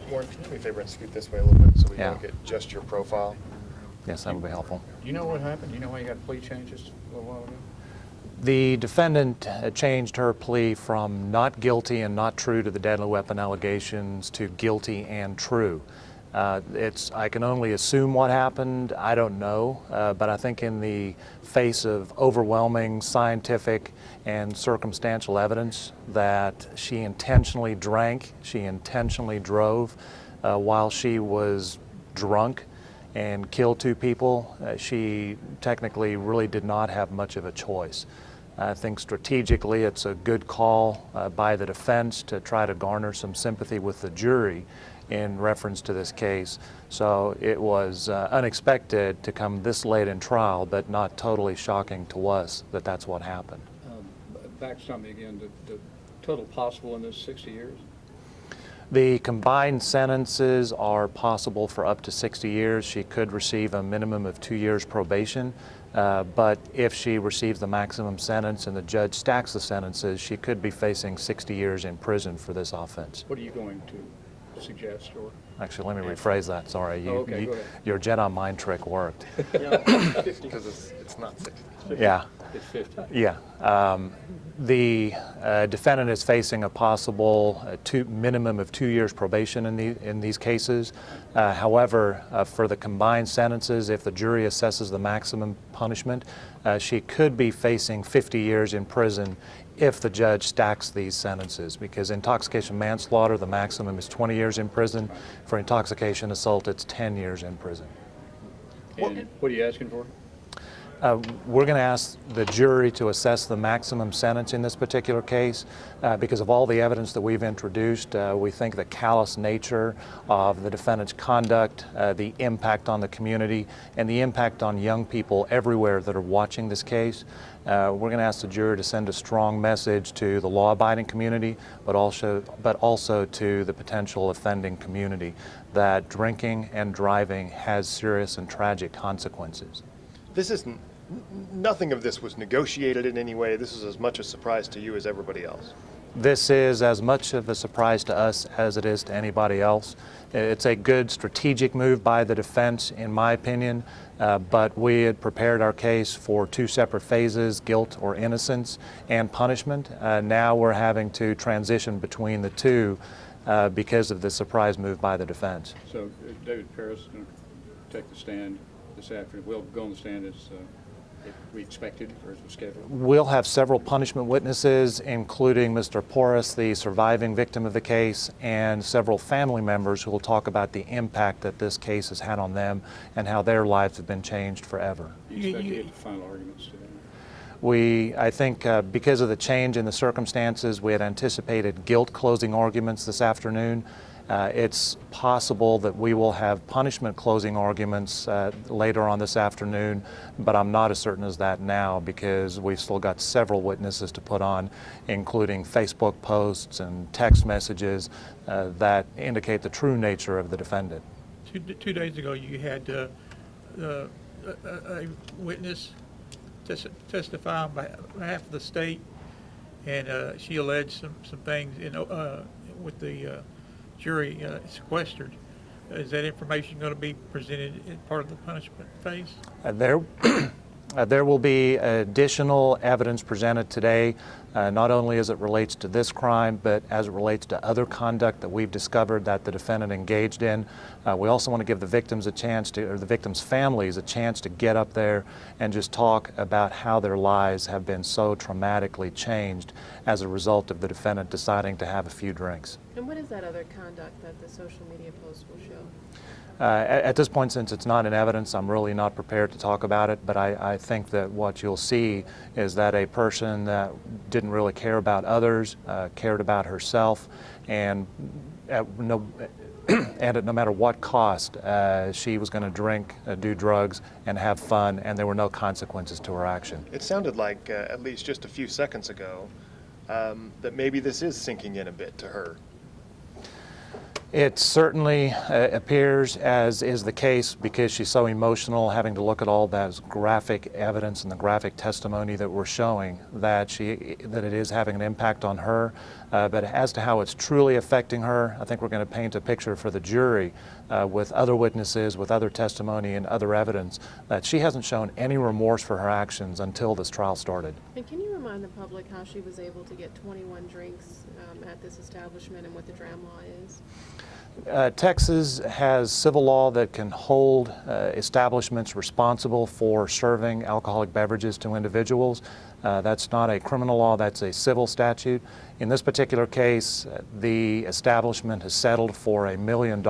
Warren, can you do me a favor and scoot this way a little bit so we Yeah. look at just your profile? Yes, that would be helpful. You know what happened? You know why you got plea changes a little while ago? The defendant changed her plea from not guilty and not true to the deadly weapon allegations to guilty and true. I can only assume what happened. I don't know, but I think in the face of overwhelming scientific and circumstantial evidence that she intentionally drank, she intentionally drove while she was drunk and killed 2 people, she technically really did not have much of a choice. I think strategically it's a good call by the defense to try to garner some sympathy with the jury in reference to this case. So it was unexpected to come this late in trial, but not totally shocking to us that that's what happened. Back to something again, the total possible in this 60 years? The combined sentences are possible for up to 60 years. She could receive a minimum of 2 years probation, but if she receives the maximum sentence and the judge stacks the sentences, she could be facing 60 years in prison for this offense. What are you going to suggest? Or Actually, let me rephrase that. Sorry, go ahead. your Jedi mind trick worked. Because it's not 60. Yeah. It's 50. Yeah. The defendant is facing a possible minimum of 2 years probation in these cases. However, for the combined sentences, if the jury assesses the maximum punishment, she could be facing 50 years in prison if the judge stacks these sentences, because intoxication manslaughter, the maximum is 20 years in prison. For intoxication assault, it's 10 years in prison. And what are you asking for? We're going to ask the jury to assess the maximum sentence in this particular case because of all the evidence that we've introduced. We think the callous nature of the defendant's conduct, the impact on the community, and the impact on young people everywhere that are watching this case. We're going to ask the jury to send a strong message to the law-abiding community, but also to the potential offending community that drinking and driving has serious and tragic consequences. This isn't, nothing of this was negotiated in any way. This is as much a surprise to you as everybody else. This is as much of a surprise to us as it is to anybody else. It's a good strategic move by the defense, in my opinion, but we had prepared our case for 2 separate phases, guilt or innocence and punishment. Now we're having to transition between the two because of the surprise move by the defense. So David Porras is going to take the stand this afternoon. We'll go on the stand as we expected, or as we scheduled. We'll have several punishment witnesses, including Mr. Porras, the surviving victim of the case, and several family members who will talk about the impact that this case has had on them and how their lives have been changed forever. Do you expect to get final arguments today? I think because of the change in the circumstances, we had anticipated guilt closing arguments this afternoon. It's possible that we will have punishment closing arguments later on this afternoon, but I'm not as certain as that now because we've still got several witnesses to put on, including Facebook posts and text messages that indicate the true nature of the defendant. 2 days ago, you had a witness testify on behalf of the state, and she alleged some things with the jury sequestered. Is that information going to be presented as part of the punishment phase? There will be additional evidence presented today, not only as it relates to this crime, but as it relates to other conduct that we've discovered that the defendant engaged in. We also want to give the victims a chance to, or the victims' families, a chance to get up there and just talk about how their lives have been so traumatically changed as a result of the defendant deciding to have a few drinks. And what is that other conduct that the social media posts will show? At this point, since it's not in evidence, I'm really not prepared to talk about it, but I think that what you'll see is that a person that didn't really care about others, cared about herself, and at no matter what cost, she was going to drink, do drugs, and have fun, and there were no consequences to her action. It sounded like, at least just a few seconds ago, that maybe this is sinking in a bit to her. It certainly appears, as is the case, because she's so emotional, having to look at all that graphic evidence and the graphic testimony that we're showing, that it is having an impact on her. But as to how it's truly affecting her, I think we're going to paint a picture for the jury with other witnesses, with other testimony and other evidence, that she hasn't shown any remorse for her actions until this trial started. And can you remind the public how she was able to get 21 drinks at this establishment and what the Dram law is? Texas has civil law that can hold establishments responsible for serving alcoholic beverages to individuals. That's not a criminal law, that's a civil statute. In this particular case, the establishment has settled for $1 million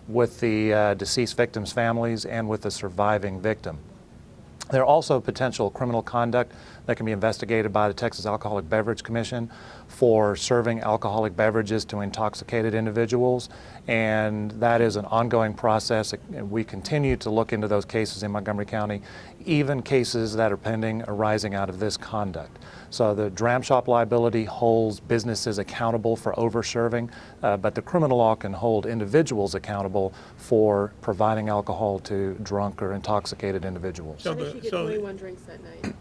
with the deceased victims' families and with the surviving victim. There are also potential criminal conduct that can be investigated by the Texas Alcoholic Beverage Commission for serving alcoholic beverages to intoxicated individuals, and that is an ongoing process. We continue to look into those cases in Montgomery County, even cases that are pending arising out of this conduct. So the dram shop liability holds businesses accountable for over-serving, but the criminal law can hold individuals accountable for providing alcohol to drunk or intoxicated individuals. How did she get 21 drinks that night?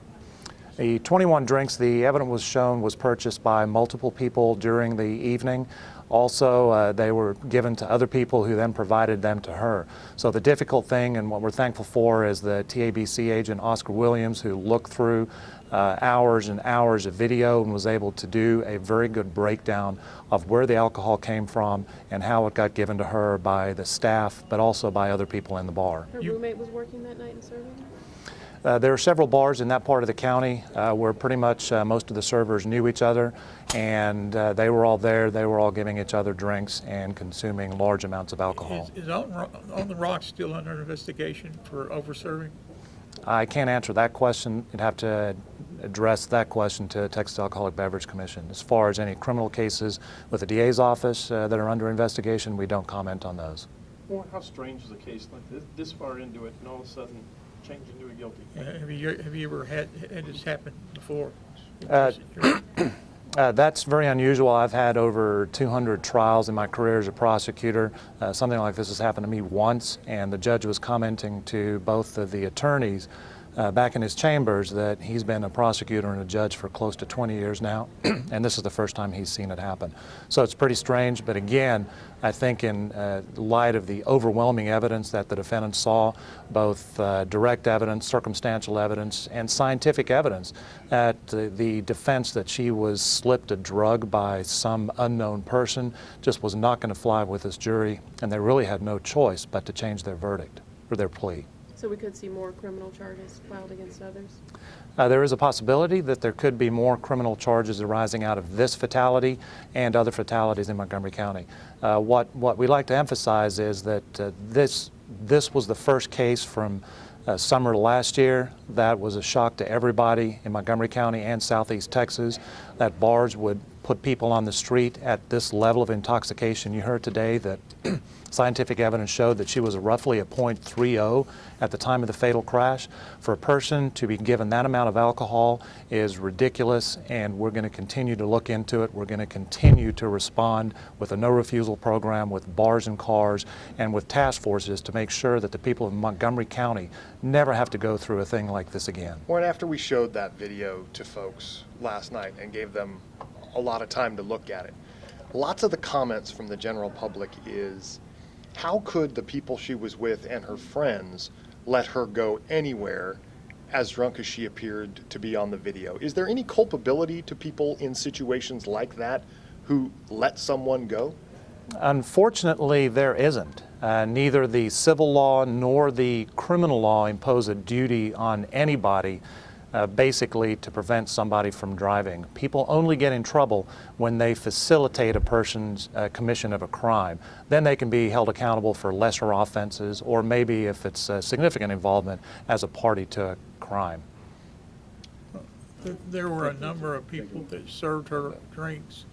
The 21 drinks, the evidence was shown, was purchased by multiple people during the evening. Also, they were given to other people who then provided them to her. So the difficult thing, and what we're thankful for, is the TABC agent, Oscar Williams, who looked through hours and hours of video and was able to do a very good breakdown of where the alcohol came from and how it got given to her by the staff, but also by other people in the bar. Her roommate was working that night and serving? There are several bars in that part of the county where pretty much most of the servers knew each other, and they were all there. They were all giving each other drinks and consuming large amounts of alcohol. Is On the Rocks still under investigation for over-serving? I can't answer that question. You'd have to address that question to the Texas Alcoholic Beverage Commission. As far as any criminal cases with the DA's office that are under investigation, we don't comment on those. Well, how strange is a case like this far into it and all of a sudden change into a guilty? Have you ever had this happen before? That's very unusual. I've had over 200 trials in my career as a prosecutor. Something like this has happened to me once, and the judge was commenting to both of the attorneys back in his chambers that he's been a prosecutor and a judge for close to 20 years now, and this is the first time he's seen it happen. So it's pretty strange, but again, I think in light of the overwhelming evidence that the defendant saw, both direct evidence, circumstantial evidence, and scientific evidence, that the defense that she was slipped a drug by some unknown person just was not going to fly with this jury, and they really had no choice but to change their verdict or their plea. So we could see more criminal charges filed against others? There is a possibility that there could be more criminal charges arising out of this fatality and other fatalities in Montgomery County. What we like to emphasize is that this was the first case from summer last year that was a shock to everybody in Montgomery County and Southeast Texas, that bars would put people on the street at this level of intoxication. You heard today that scientific evidence showed that she was roughly a .30 at the time of the fatal crash. For a person to be given that amount of alcohol is ridiculous, and we're going to continue to look into it. We're going to continue to respond with a no-refusal program, with bars and cars, and with task forces to make sure that the people of Montgomery County never have to go through a thing like this again. Well, after we showed that video to folks last night and gave them a lot of time to look at it, lots of the comments from the general public is, how could the people she was with and her friends let her go anywhere as drunk as she appeared to be on the video? Is there any culpability to people in situations like that who let someone go? Unfortunately, there isn't. Neither the civil law nor the criminal law impose a duty on anybody basically to prevent somebody from driving. People only get in trouble when they facilitate a person's commission of a crime. Then they can be held accountable for lesser offenses, or maybe if it's significant involvement as a party to a crime. There were a number of people that served her drinks